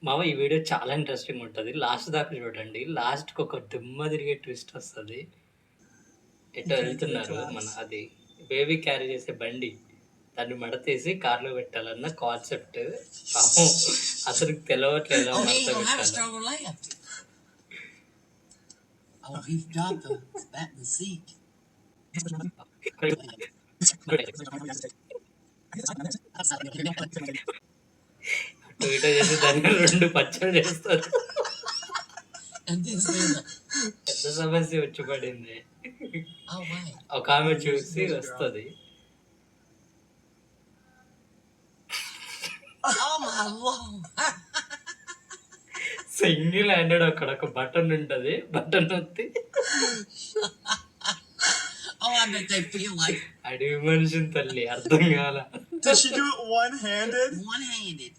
మామ ఈ వీడియో చాలా ఇంట్రెస్టింగ్ ఉంటది. లాస్ట్ దాకా చూడండి. లాస్ట్‌కి ఒక దిమ్మ తిరిగే ట్విస్ట్ వస్తది. ఎటో Okay, good ఎళ్తున్నారు. మన class. అది బేబీ క్యారీ చేసే బండి. దాన్ని మడతేసి కార్‌లో పెట్టాలన్న కాన్సెప్ట్. పాపం అతనికి తెలవట్లే ఎలా Oh, he మడత ain't gonna have a పెట్టాలో. stronger left. Oh, he's dropped that in the seat. అటు ఇటు చేసి దాన్ని 2 పచ్చళ్ళు చేస్తారు. And this is పెద్ద సమస్య వచ్చి పడింది. oh wait. ఒక ఆమె చూసి వస్తది. Oh my lord. Single handed అక్కడ ఒక బటన్ ఉంటది. బటన్ నొత్తి Oh, I bet they feel like అడవి మనిషిని తల్లి అర్థం కాల. Did she do it one-handed? one-handed.